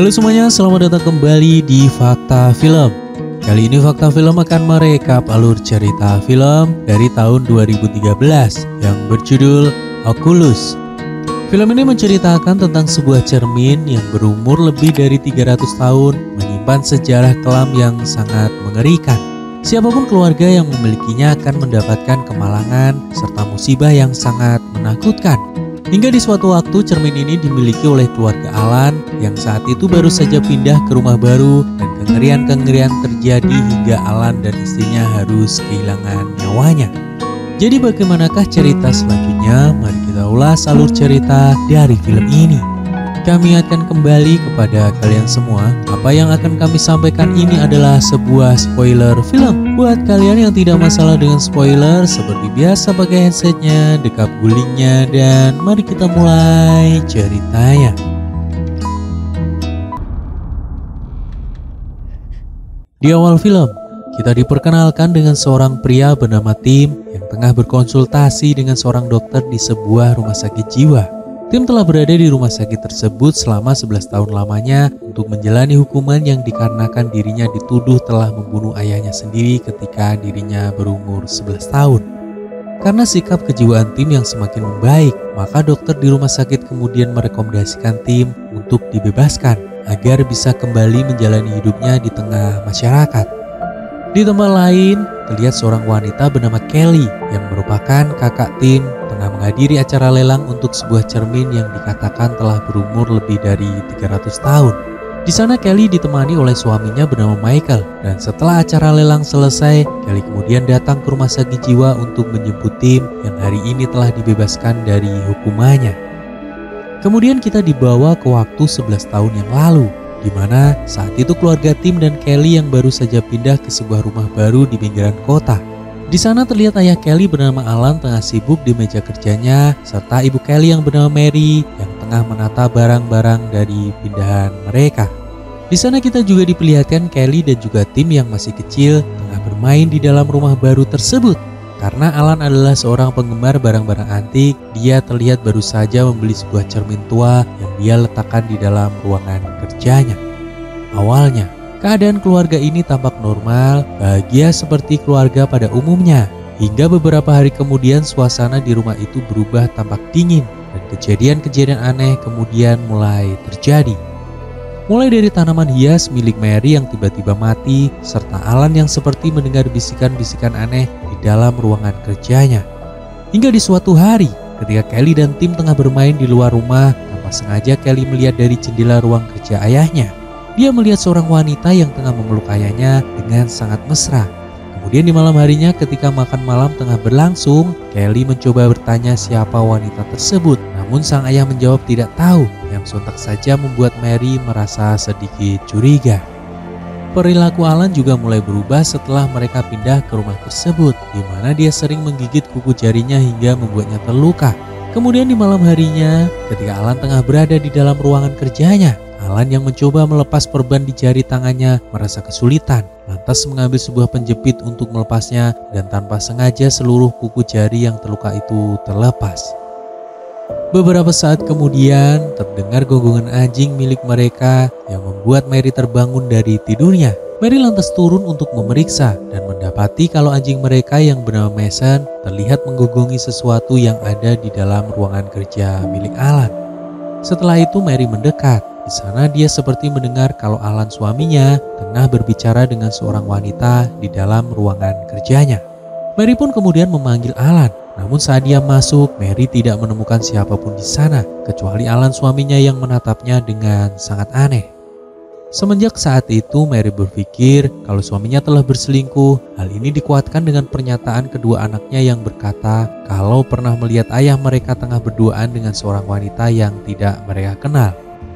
Halo semuanya, selamat datang kembali di Fakta Film. Kali ini Fakta Film akan merekap alur cerita film dari tahun 2013 yang berjudul Oculus. Film ini menceritakan tentang sebuah cermin yang berumur lebih dari 300 tahun menyimpan sejarah kelam yang sangat mengerikan. Siapapun keluarga yang memilikinya akan mendapatkan kemalangan serta musibah yang sangat menakutkan. Hingga di suatu waktu cermin ini dimiliki oleh keluarga Alan yang saat itu baru saja pindah ke rumah baru dan kengerian-kengerian terjadi hingga Alan dan istrinya harus kehilangan nyawanya. Jadi bagaimanakah cerita selanjutnya? Mari kita ulas alur cerita dari film ini. Kami akan kembali kepada kalian semua. Apa yang akan kami sampaikan ini adalah sebuah spoiler film. Buat kalian yang tidak masalah dengan spoiler, seperti biasa pakai headsetnya, dekap gulingnya, dan mari kita mulai ceritanya. Di awal film, kita diperkenalkan dengan seorang pria bernama Tim yang tengah berkonsultasi dengan seorang dokter di sebuah rumah sakit jiwa. Tim telah berada di rumah sakit tersebut selama 11 tahun lamanya untuk menjalani hukuman yang dikarenakan dirinya dituduh telah membunuh ayahnya sendiri ketika dirinya berumur 11 tahun. Karena sikap kejiwaan Tim yang semakin membaik, maka dokter di rumah sakit kemudian merekomendasikan Tim untuk dibebaskan agar bisa kembali menjalani hidupnya di tengah masyarakat. Di tempat lain, terlihat seorang wanita bernama Kelly yang merupakan kakak Tim tengah menghadiri acara lelang untuk sebuah cermin yang dikatakan telah berumur lebih dari 300 tahun. Di sana Kelly ditemani oleh suaminya bernama Michael, dan setelah acara lelang selesai, Kelly kemudian datang ke rumah sakit jiwa untuk menjemput Tim yang hari ini telah dibebaskan dari hukumannya. Kemudian kita dibawa ke waktu 11 tahun yang lalu, di mana saat itu keluarga Tim dan Kelly yang baru saja pindah ke sebuah rumah baru di pinggiran kota. Di sana terlihat ayah Kelly bernama Alan tengah sibuk di meja kerjanya, serta ibu Kelly yang bernama Mary yang tengah menata barang-barang dari pindahan mereka. Di sana kita juga diperlihatkan Kelly dan juga Tim yang masih kecil tengah bermain di dalam rumah baru tersebut. Karena Alan adalah seorang penggemar barang-barang antik, dia terlihat baru saja membeli sebuah cermin tua yang dia letakkan di dalam ruangan kerjanya. Awalnya, keadaan keluarga ini tampak normal, bahagia seperti keluarga pada umumnya. Hingga beberapa hari kemudian suasana di rumah itu berubah tampak dingin dan kejadian-kejadian aneh kemudian mulai terjadi. Mulai dari tanaman hias milik Mary yang tiba-tiba mati, serta Alan yang seperti mendengar bisikan-bisikan aneh di dalam ruangan kerjanya. Hingga di suatu hari, ketika Kelly dan Tim tengah bermain di luar rumah, tanpa sengaja Kelly melihat dari jendela ruang kerja ayahnya. Dia melihat seorang wanita yang tengah memeluk ayahnya dengan sangat mesra. Kemudian di malam harinya ketika makan malam tengah berlangsung, Kelly mencoba bertanya siapa wanita tersebut. Namun sang ayah menjawab tidak tahu, yang sontak saja membuat Mary merasa sedikit curiga. Perilaku Alan juga mulai berubah setelah mereka pindah ke rumah tersebut, di mana dia sering menggigit kuku jarinya hingga membuatnya terluka. Kemudian di malam harinya, ketika Alan tengah berada di dalam ruangan kerjanya, Alan yang mencoba melepas perban di jari tangannya merasa kesulitan, lantas mengambil sebuah penjepit untuk melepasnya dan tanpa sengaja seluruh kuku jari yang terluka itu terlepas. Beberapa saat kemudian terdengar gonggongan anjing milik mereka yang membuat Mary terbangun dari tidurnya. Mary lantas turun untuk memeriksa dan mendapati kalau anjing mereka yang bernama Mason terlihat menggonggongi sesuatu yang ada di dalam ruangan kerja milik Alan. Setelah itu Mary mendekat. Di sana dia seperti mendengar kalau Alan suaminya tengah berbicara dengan seorang wanita di dalam ruangan kerjanya. Mary pun kemudian memanggil Alan. Namun saat dia masuk, Mary tidak menemukan siapapun di sana kecuali Alan suaminya yang menatapnya dengan sangat aneh. Semenjak saat itu Mary berpikir kalau suaminya telah berselingkuh. Hal ini dikuatkan dengan pernyataan kedua anaknya yang berkata kalau pernah melihat ayah mereka tengah berduaan dengan seorang wanita yang tidak mereka kenal.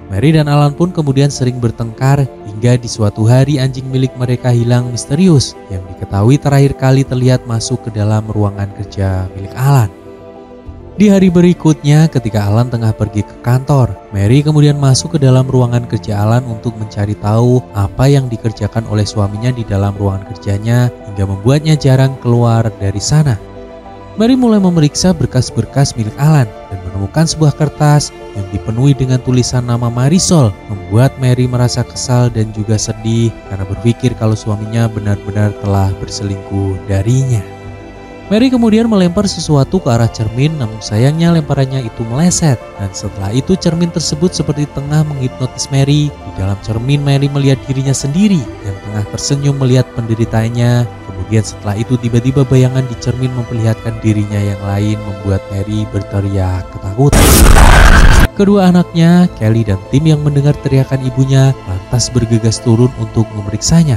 Mary dan Alan pun kemudian sering bertengkar hingga di suatu hari anjing milik mereka hilang misterius yang diketahui terakhir kali terlihat masuk ke dalam ruangan kerja milik Alan. Di hari berikutnya ketika Alan tengah pergi ke kantor, Mary kemudian masuk ke dalam ruangan kerja Alan untuk mencari tahu apa yang dikerjakan oleh suaminya di dalam ruangan kerjanya hingga membuatnya jarang keluar dari sana. Mary mulai memeriksa berkas-berkas milik Alan dan menemukan sebuah kertas yang dipenuhi dengan tulisan nama Marisol, membuat membuat Mary merasa kesal dan juga sedih karena berpikir kalau suaminya benar-benar telah berselingkuh darinya. Mary kemudian melempar sesuatu ke arah cermin, namun sayangnya lemparannya itu meleset. Dan setelah itu cermin tersebut seperti tengah menghipnotis Mary. Di dalam cermin Mary melihat dirinya sendiri yang tengah tersenyum melihat penderitaannya. Kemudian setelah itu tiba-tiba bayangan di cermin memperlihatkan dirinya yang lain membuat Mary berteriak ketakutan. Kedua anaknya, Kelly dan Tim yang mendengar teriakan ibunya lantas bergegas turun untuk memeriksanya.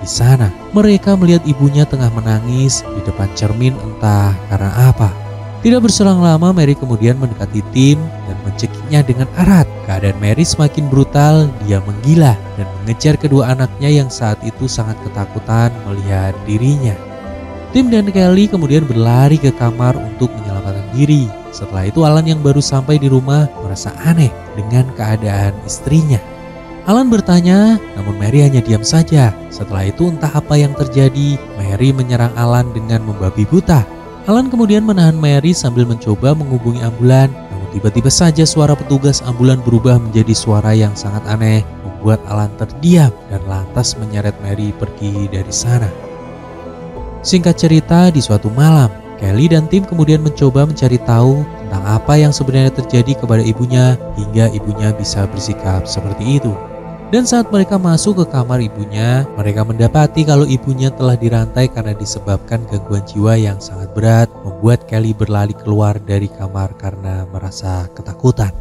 Di sana, mereka melihat ibunya tengah menangis di depan cermin entah karena apa. Tidak berselang lama, Mary kemudian mendekati Tim dan mencekiknya dengan erat. Keadaan Mary semakin brutal, dia menggila dan mengejar kedua anaknya yang saat itu sangat ketakutan melihat dirinya. Tim dan Kelly kemudian berlari ke kamar untuk menyelamatkan diri. Setelah itu Alan yang baru sampai di rumah merasa aneh dengan keadaan istrinya. Alan bertanya, namun Mary hanya diam saja. Setelah itu entah apa yang terjadi, Mary menyerang Alan dengan membabi buta. Alan kemudian menahan Mary sambil mencoba menghubungi ambulan. Namun tiba-tiba saja suara petugas ambulan berubah menjadi suara yang sangat aneh, membuat Alan terdiam dan lantas menyeret Mary pergi dari sana. Singkat cerita, di suatu malam, Kelly dan Tim kemudian mencoba mencari tahu tentang apa yang sebenarnya terjadi kepada ibunya hingga ibunya bisa bersikap seperti itu. Dan saat mereka masuk ke kamar ibunya, mereka mendapati kalau ibunya telah dirantai karena disebabkan gangguan jiwa yang sangat berat, membuat Kelly berlari keluar dari kamar karena merasa ketakutan.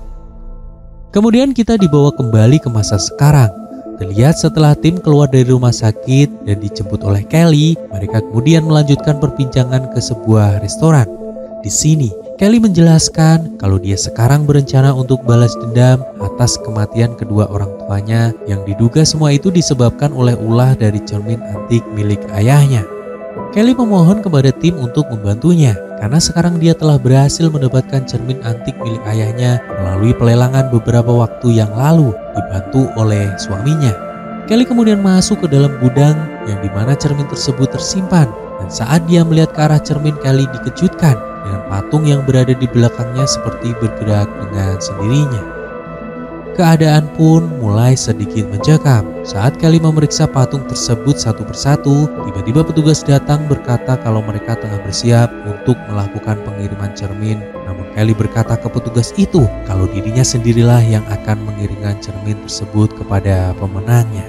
Kemudian kita dibawa kembali ke masa sekarang. Terlihat setelah Tim keluar dari rumah sakit dan dijemput oleh Kelly, mereka kemudian melanjutkan perbincangan ke sebuah restoran. Di sini, Kelly menjelaskan kalau dia sekarang berencana untuk balas dendam atas kematian kedua orang tuanya yang diduga semua itu disebabkan oleh ulah dari cermin antik milik ayahnya. Kelly memohon kepada Tim untuk membantunya karena sekarang dia telah berhasil mendapatkan cermin antik milik ayahnya melalui pelelangan beberapa waktu yang lalu dibantu oleh suaminya. Kelly kemudian masuk ke dalam gudang yang dimana cermin tersebut tersimpan, dan saat dia melihat ke arah cermin, Kelly dikejutkan dengan patung yang berada di belakangnya seperti bergerak dengan sendirinya. Keadaan pun mulai sedikit mencekam. Saat Kelly memeriksa patung tersebut satu persatu, tiba-tiba petugas datang berkata kalau mereka tengah bersiap untuk melakukan pengiriman cermin. Namun Kelly berkata ke petugas itu kalau dirinya sendirilah yang akan mengirimkan cermin tersebut kepada pemenangnya.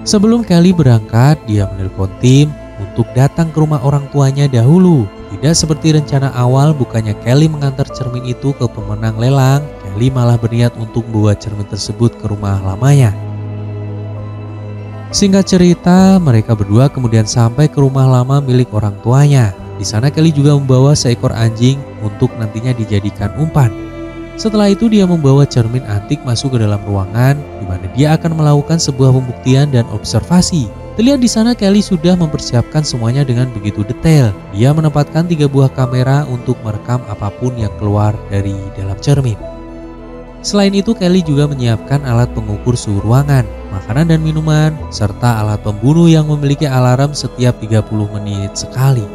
Sebelum Kelly berangkat, dia menelpon Tim untuk datang ke rumah orang tuanya dahulu. Tidak seperti rencana awal, bukannya Kelly mengantar cermin itu ke pemenang lelang, Kelly malah berniat untuk membawa cermin tersebut ke rumah lamanya. Singkat cerita, mereka berdua kemudian sampai ke rumah lama milik orang tuanya. Di sana Kelly juga membawa seekor anjing untuk nantinya dijadikan umpan. Setelah itu dia membawa cermin antik masuk ke dalam ruangan di mana dia akan melakukan sebuah pembuktian dan observasi. Terlihat di sana Kelly sudah mempersiapkan semuanya dengan begitu detail. Dia menempatkan 3 buah kamera untuk merekam apapun yang keluar dari dalam cermin. Selain itu, Kelly juga menyiapkan alat pengukur suhu ruangan, makanan dan minuman, serta alat pembunuh yang memiliki alarm setiap 30 menit sekali.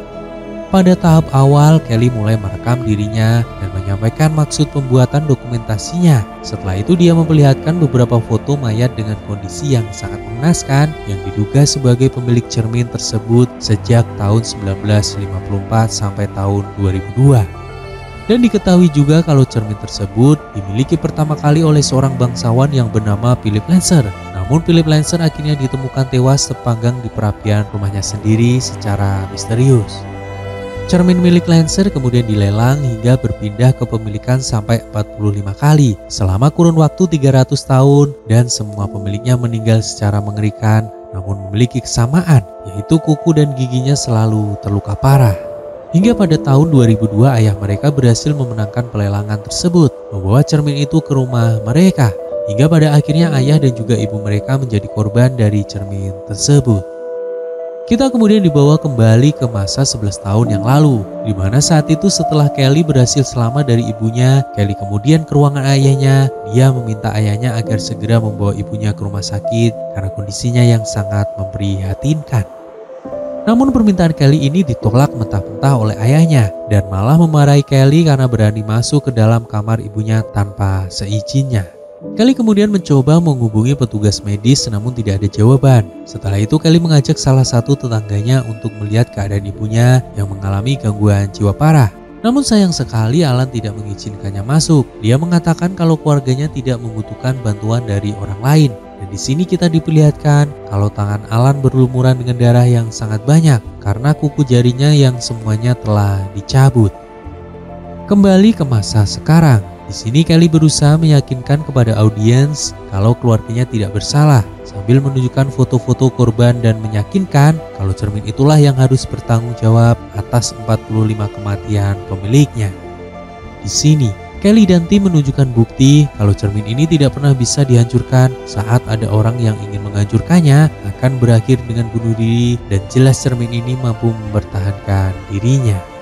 Pada tahap awal, Kelly mulai merekam dirinya dan menyampaikan maksud pembuatan dokumentasinya. Setelah itu dia memperlihatkan beberapa foto mayat dengan kondisi yang sangat mengenaskan yang diduga sebagai pemilik cermin tersebut sejak tahun 1954 sampai tahun 2002. Dan diketahui juga kalau cermin tersebut dimiliki pertama kali oleh seorang bangsawan yang bernama Philip Lancer. Namun Philip Lancer akhirnya ditemukan tewas terpanggang di perapian rumahnya sendiri secara misterius. Cermin milik Lancer kemudian dilelang hingga berpindah kepemilikan sampai 45 kali selama kurun waktu 300 tahun, dan semua pemiliknya meninggal secara mengerikan namun memiliki kesamaan, yaitu kuku dan giginya selalu terluka parah. Hingga pada tahun 2002 ayah mereka berhasil memenangkan pelelangan tersebut, membawa cermin itu ke rumah mereka, hingga pada akhirnya ayah dan juga ibu mereka menjadi korban dari cermin tersebut. Kita kemudian dibawa kembali ke masa 11 tahun yang lalu, di mana saat itu setelah Kelly berhasil selamat dari ibunya, Kelly kemudian ke ruangan ayahnya. Dia meminta ayahnya agar segera membawa ibunya ke rumah sakit karena kondisinya yang sangat memprihatinkan. Namun permintaan Kelly ini ditolak mentah-mentah oleh ayahnya dan malah memarahi Kelly karena berani masuk ke dalam kamar ibunya tanpa seizinnya. Kelly kemudian mencoba menghubungi petugas medis namun tidak ada jawaban. Setelah itu Kelly mengajak salah satu tetangganya untuk melihat keadaan ibunya yang mengalami gangguan jiwa parah. Namun sayang sekali Alan tidak mengizinkannya masuk. Dia mengatakan kalau keluarganya tidak membutuhkan bantuan dari orang lain. Dan di sini kita diperlihatkan kalau tangan Alan berlumuran dengan darah yang sangat banyak karena kuku jarinya yang semuanya telah dicabut. Kembali ke masa sekarang. Di sini Kelly berusaha meyakinkan kepada audiens kalau keluarganya tidak bersalah sambil menunjukkan foto-foto korban dan meyakinkan kalau cermin itulah yang harus bertanggung jawab atas 45 kematian pemiliknya. Di sini Kelly dan tim menunjukkan bukti kalau cermin ini tidak pernah bisa dihancurkan saat ada orang yang ingin menghancurkannya akan berakhir dengan bunuh diri dan jelas cermin ini mampu mempertahankan dirinya.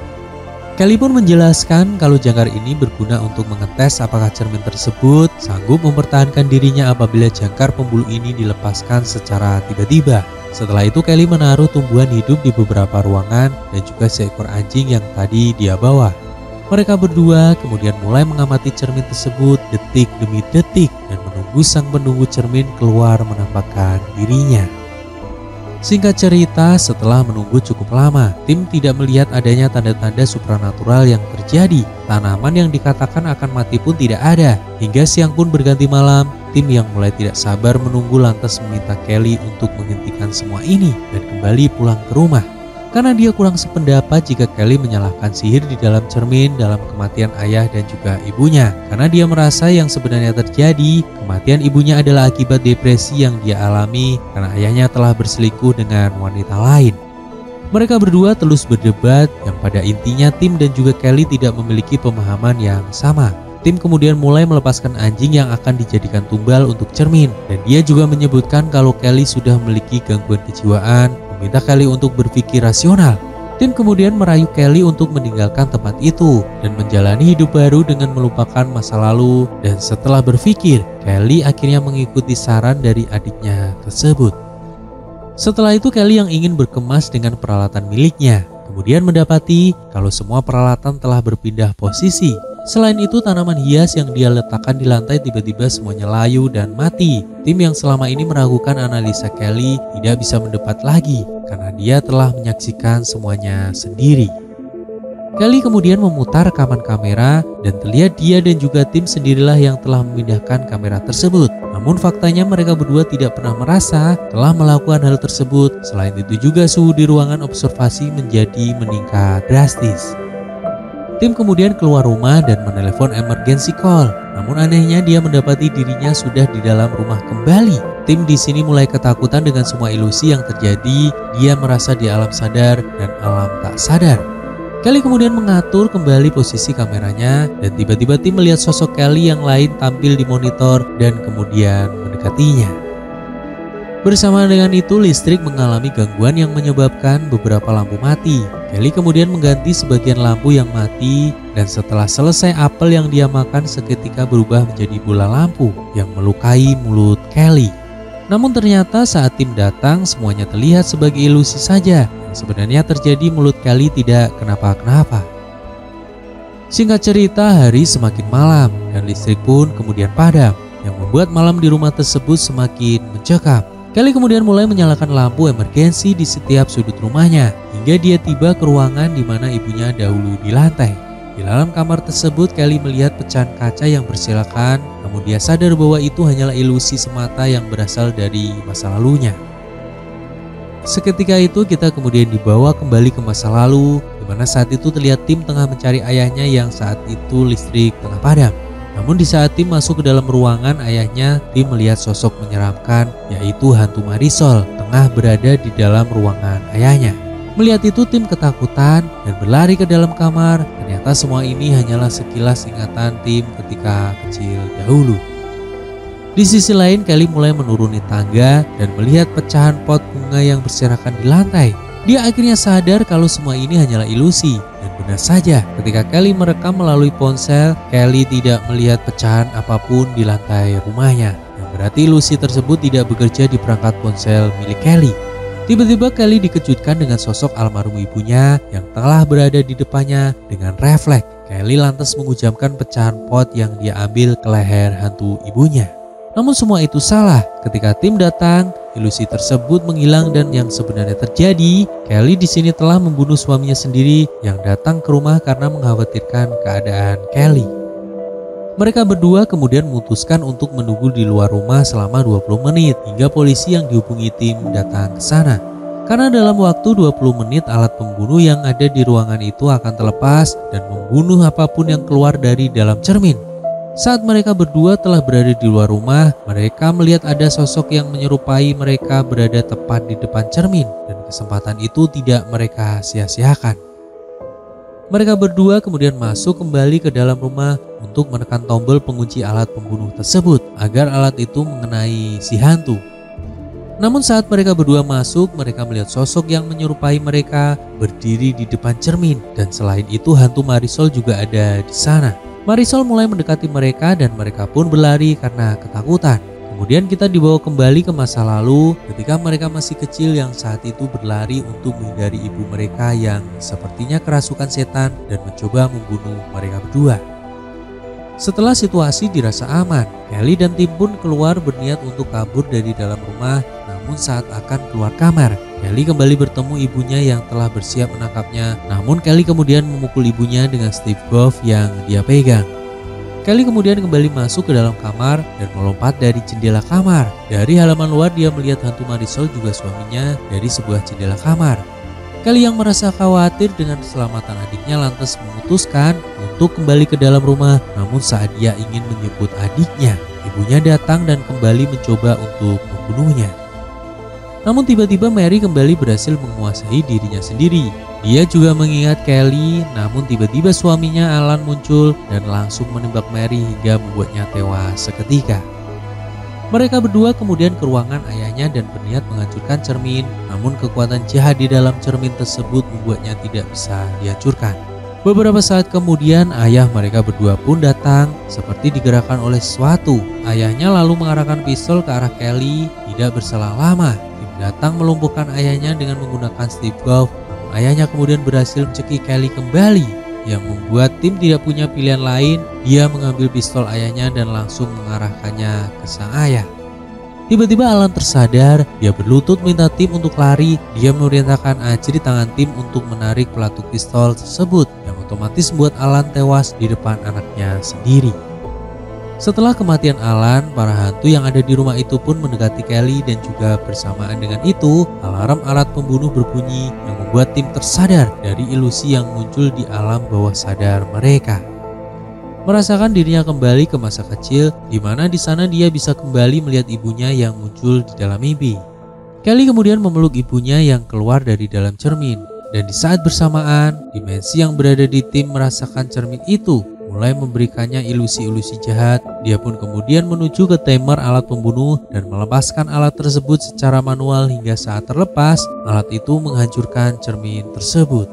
Kelly pun menjelaskan kalau jangkar ini berguna untuk mengetes apakah cermin tersebut sanggup mempertahankan dirinya apabila jangkar pembuluh ini dilepaskan secara tiba-tiba. Setelah itu Kelly menaruh tumbuhan hidup di beberapa ruangan dan juga seekor anjing yang tadi dia bawa. Mereka berdua kemudian mulai mengamati cermin tersebut detik demi detik dan menunggu sang penunggu cermin keluar menampakkan dirinya. Singkat cerita, setelah menunggu cukup lama, tim tidak melihat adanya tanda-tanda supranatural yang terjadi. Tanaman yang dikatakan akan mati pun tidak ada. Hingga siang pun berganti malam, tim yang mulai tidak sabar menunggu lantas meminta Kelly untuk menghentikan semua ini dan kembali pulang ke rumah. Karena dia kurang sependapat jika Kelly menyalahkan sihir di dalam cermin dalam kematian ayah dan juga ibunya. Karena dia merasa yang sebenarnya terjadi, kematian ibunya adalah akibat depresi yang dia alami karena ayahnya telah berselingkuh dengan wanita lain. Mereka berdua terus berdebat yang pada intinya tim dan juga Kelly tidak memiliki pemahaman yang sama. Tim kemudian mulai melepaskan anjing yang akan dijadikan tumbal untuk cermin. Dan dia juga menyebutkan kalau Kelly sudah memiliki gangguan kejiwaan, meminta Kelly untuk berpikir rasional. Tim kemudian merayu Kelly untuk meninggalkan tempat itu dan menjalani hidup baru dengan melupakan masa lalu. Dan setelah berpikir, Kelly akhirnya mengikuti saran dari adiknya tersebut. Setelah itu Kelly yang ingin berkemas dengan peralatan miliknya, kemudian mendapati kalau semua peralatan telah berpindah posisi. Selain itu tanaman hias yang dia letakkan di lantai tiba-tiba semuanya layu dan mati. Tim yang selama ini meragukan analisa Kelly tidak bisa mendebat lagi karena dia telah menyaksikan semuanya sendiri. Kelly kemudian memutar rekaman kamera dan terlihat dia dan juga tim sendirilah yang telah memindahkan kamera tersebut. Namun faktanya mereka berdua tidak pernah merasa telah melakukan hal tersebut. Selain itu juga suhu di ruangan observasi menjadi meningkat drastis. Tim kemudian keluar rumah dan menelepon emergency call. Namun anehnya dia mendapati dirinya sudah di dalam rumah kembali. Tim di sini mulai ketakutan dengan semua ilusi yang terjadi. Dia merasa di alam sadar dan alam tak sadar. Kelly kemudian mengatur kembali posisi kameranya dan tiba-tiba tim melihat sosok Kelly yang lain tampil di monitor dan kemudian mendekatinya. Bersama dengan itu listrik mengalami gangguan yang menyebabkan beberapa lampu mati. Kelly kemudian mengganti sebagian lampu yang mati dan setelah selesai apel yang dia makan seketika berubah menjadi bola lampu yang melukai mulut Kelly. Namun ternyata saat tim datang semuanya terlihat sebagai ilusi saja. Yang sebenarnya terjadi mulut Kelly tidak kenapa-kenapa. Singkat cerita hari semakin malam dan listrik pun kemudian padam yang membuat malam di rumah tersebut semakin mencekam. Kelly kemudian mulai menyalakan lampu emergensi di setiap sudut rumahnya hingga dia tiba ke ruangan di mana ibunya dahulu di lantai. Di dalam kamar tersebut Kelly melihat pecahan kaca yang berserakan, namun dia sadar bahwa itu hanyalah ilusi semata yang berasal dari masa lalunya. Seketika itu kita kemudian dibawa kembali ke masa lalu di mana saat itu terlihat tim tengah mencari ayahnya yang saat itu listrik tengah padam. Namun di saat tim masuk ke dalam ruangan ayahnya, tim melihat sosok menyeramkan yaitu hantu Marisol tengah berada di dalam ruangan ayahnya. Melihat itu tim ketakutan dan berlari ke dalam kamar. Ternyata semua ini hanyalah sekilas ingatan tim ketika kecil dahulu. Di sisi lain Kelly mulai menuruni tangga dan melihat pecahan pot bunga yang berserakan di lantai. Dia akhirnya sadar kalau semua ini hanyalah ilusi. Dan benar saja, ketika Kelly merekam melalui ponsel, Kelly tidak melihat pecahan apapun di lantai rumahnya. Yang berarti ilusi tersebut tidak bekerja di perangkat ponsel milik Kelly. Tiba-tiba Kelly dikejutkan dengan sosok almarhum ibunya yang telah berada di depannya. Dengan refleks, Kelly lantas menghujamkan pecahan pot yang dia ambil ke leher hantu ibunya. Namun semua itu salah. Ketika tim datang, ilusi tersebut menghilang dan yang sebenarnya terjadi, Kelly di sini telah membunuh suaminya sendiri yang datang ke rumah karena mengkhawatirkan keadaan Kelly. Mereka berdua kemudian memutuskan untuk menunggu di luar rumah selama 20 menit hingga polisi yang dihubungi tim datang ke sana. Karena dalam waktu 20 menit alat pembunuh yang ada di ruangan itu akan terlepas dan membunuh apapun yang keluar dari dalam cermin. Saat mereka berdua telah berada di luar rumah, mereka melihat ada sosok yang menyerupai mereka berada tepat di depan cermin dan kesempatan itu tidak mereka sia-siakan. Mereka berdua kemudian masuk kembali ke dalam rumah untuk menekan tombol pengunci alat pembunuh tersebut agar alat itu mengenai si hantu. Namun saat mereka berdua masuk, mereka melihat sosok yang menyerupai mereka berdiri di depan cermin dan selain itu hantu Marisol juga ada di sana. Marisol mulai mendekati mereka dan mereka pun berlari karena ketakutan. Kemudian kita dibawa kembali ke masa lalu ketika mereka masih kecil yang saat itu berlari untuk menghindari ibu mereka yang sepertinya kerasukan setan dan mencoba membunuh mereka berdua. Setelah situasi dirasa aman, Kelly dan tim pun keluar berniat untuk kabur dari dalam rumah. Namun saat akan keluar kamar, Kelly kembali bertemu ibunya yang telah bersiap menangkapnya. Namun Kelly kemudian memukul ibunya dengan stick golf yang dia pegang. Kelly kemudian kembali masuk ke dalam kamar dan melompat dari jendela kamar. Dari halaman luar dia melihat hantu Marisol juga suaminya dari sebuah jendela kamar. Kelly yang merasa khawatir dengan keselamatan adiknya lantas memutuskan untuk kembali ke dalam rumah. Namun saat dia ingin menjemput adiknya, ibunya datang dan kembali mencoba untuk membunuhnya. Namun tiba-tiba Mary kembali berhasil menguasai dirinya sendiri. Dia juga mengingat Kelly, namun tiba-tiba suaminya Alan muncul dan langsung menembak Mary hingga membuatnya tewas seketika. Mereka berdua kemudian ke ruangan ayahnya dan berniat menghancurkan cermin, namun kekuatan jahat di dalam cermin tersebut membuatnya tidak bisa dihancurkan. Beberapa saat kemudian ayah mereka berdua pun datang seperti digerakkan oleh sesuatu. Ayahnya lalu mengarahkan pistol ke arah Kelly. Tidak berselang lama, tim datang melumpuhkan ayahnya dengan menggunakan stick golf. Ayahnya kemudian berhasil mencekik Kelly kembali, yang membuat tim tidak punya pilihan lain. Dia mengambil pistol ayahnya dan langsung mengarahkannya ke sang ayah. Tiba-tiba Alan tersadar, dia berlutut minta tim untuk lari. Dia memerintahkan Aci di tangan tim untuk menarik pelatuk pistol tersebut, yang otomatis membuat Alan tewas di depan anaknya sendiri. Setelah kematian Alan, para hantu yang ada di rumah itu pun mendekati Kelly dan juga bersamaan dengan itu, alarm alat pembunuh berbunyi yang membuat tim tersadar dari ilusi yang muncul di alam bawah sadar mereka. Merasakan dirinya kembali ke masa kecil, di mana di sana dia bisa kembali melihat ibunya yang muncul di dalam mimpi. Kelly kemudian memeluk ibunya yang keluar dari dalam cermin, dan di saat bersamaan, dimensi yang berada di tim merasakan cermin itu mulai memberikannya ilusi-ilusi jahat. Dia pun kemudian menuju ke timer alat pembunuh dan melepaskan alat tersebut secara manual hingga saat terlepas, alat itu menghancurkan cermin tersebut.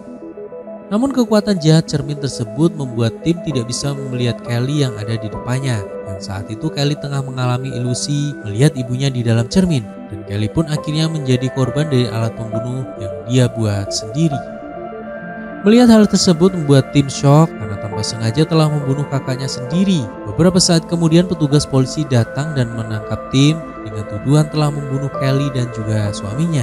Namun kekuatan jahat cermin tersebut membuat tim tidak bisa melihat Kelly yang ada di depannya. Yang saat itu Kelly tengah mengalami ilusi melihat ibunya di dalam cermin, dan Kelly pun akhirnya menjadi korban dari alat pembunuh yang dia buat sendiri. Melihat hal tersebut membuat tim shock karena tanpa sengaja telah membunuh kakaknya sendiri. Beberapa saat kemudian petugas polisi datang dan menangkap tim dengan tuduhan telah membunuh Kelly dan juga suaminya.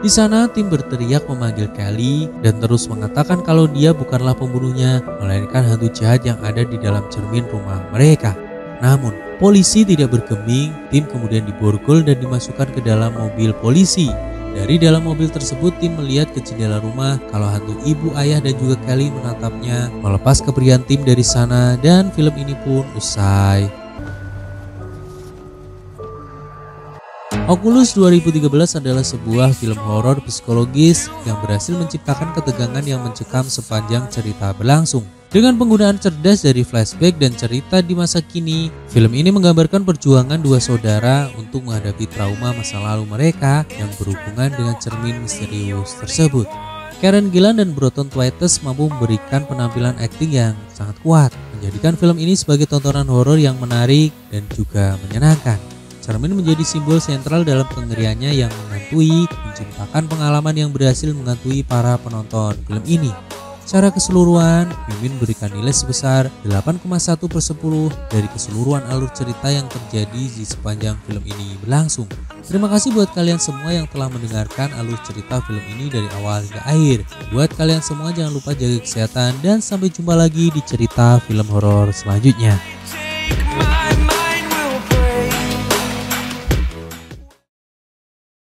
Di sana tim berteriak memanggil Kelly dan terus mengatakan kalau dia bukanlah pembunuhnya, melainkan hantu jahat yang ada di dalam cermin rumah mereka. Namun polisi tidak bergeming, tim kemudian diborgol dan dimasukkan ke dalam mobil polisi. Dari dalam mobil tersebut tim melihat ke jendela rumah kalau hantu ibu, ayah dan juga Kelly menatapnya. Melepas kepergian tim dari sana dan film ini pun usai. Oculus 2013 adalah sebuah film horor psikologis yang berhasil menciptakan ketegangan yang mencekam sepanjang cerita berlangsung. Dengan penggunaan cerdas dari flashback dan cerita di masa kini, film ini menggambarkan perjuangan dua saudara untuk menghadapi trauma masa lalu mereka yang berhubungan dengan cermin misterius tersebut. Karen Gillan dan Broughton Thwaites mampu memberikan penampilan akting yang sangat kuat, menjadikan film ini sebagai tontonan horor yang menarik dan juga menyenangkan. Cermin menjadi simbol sentral dalam kengeriannya yang menghantui, menciptakan pengalaman yang berhasil menghantui para penonton film ini. Secara keseluruhan, Mimin berikan nilai sebesar 8,1/10 dari keseluruhan alur cerita yang terjadi di sepanjang film ini berlangsung. Terima kasih buat kalian semua yang telah mendengarkan alur cerita film ini dari awal hingga akhir. Buat kalian semua jangan lupa jaga kesehatan dan sampai jumpa lagi di cerita film horor selanjutnya.